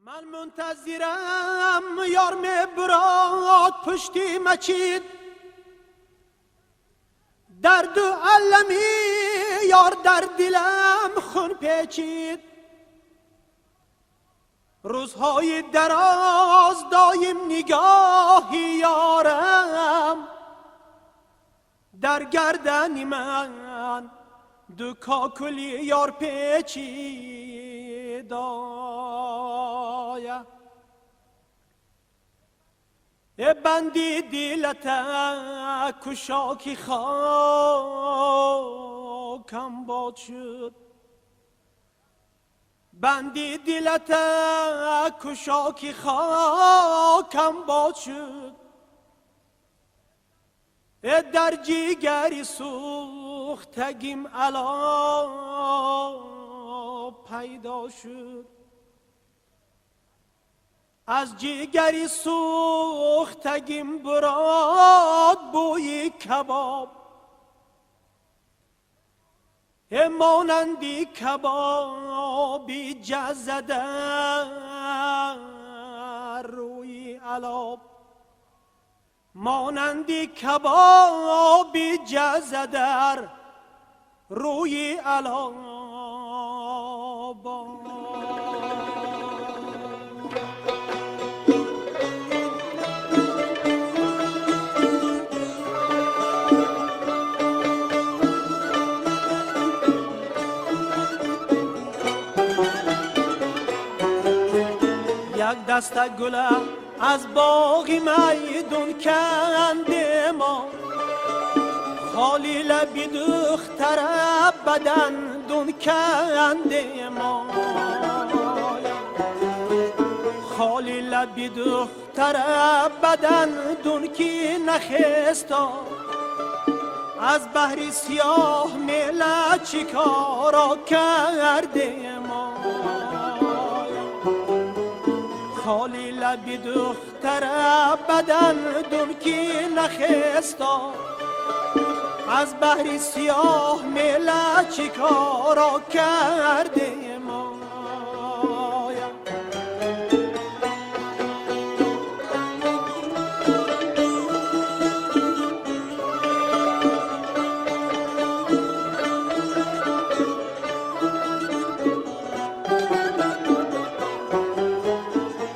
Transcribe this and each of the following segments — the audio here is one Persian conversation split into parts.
من منتظرم یار میبراد پشتی مچید درد و علمی یار در دلم خون پیچید روزهای دراز دایم نگاهی یارم در گردن من دو کاکلی یار پیچید بندی دیلتا کشاکی خاکم باد شد بندی دیلتا کشاکی خاکم باد شد در جیگری سوختگیم علا پیدا شد از جیگری سوختگیم براد بوی کباب مانندی کبابی جزده روی علاب مانندی کبابی جزده روی علاب یک دسته گله از باغی میدون کنده ما خالی لبی دختر بدن دون کنده ما خالی لبی دختر بدن دون کی نخستا از بحری سیاه میله چی کارا کرده ما خالی لبی دختر بدن دون کی نخستا از بحری سیاه میله چی کارا کرده ما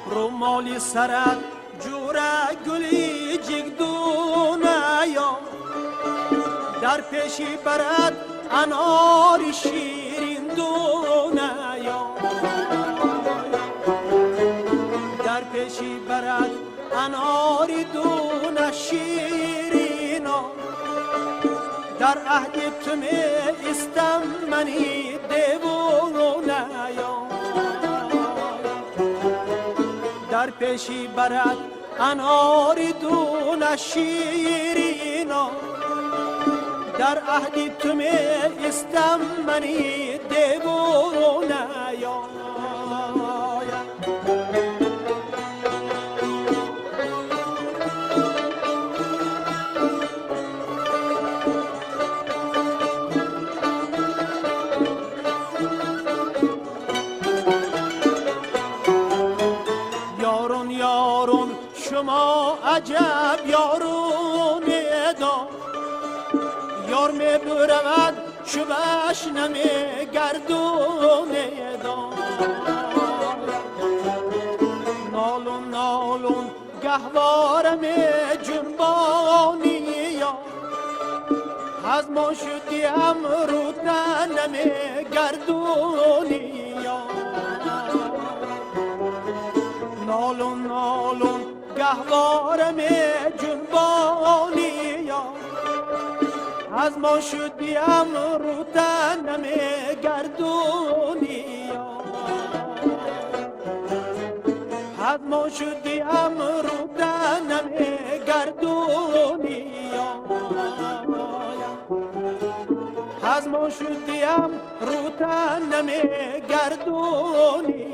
رومالی سرت جوره گلی جگدونه یا در پیشی برد اناری شیرین دونه یا در پیشی برد اناری دونه شیرینا در عهد تو می استم منی دیوونه یا در پیشی برد اناری دونه شیرینا در عهدی تو می استم منی دیوونه یا یارون یارون شما عجب یارون دا یار می برود شبش نمی گردونه دا نالون نالون گهواره می جنبانی یا از ما شدی امرود نمی گردونی یا نالون نالون گهواره می جنبانی یا از ما شدیم رو تنم گردونی از ما شدیم رو تنم گردونی از ما شدیم رو تنم گردونی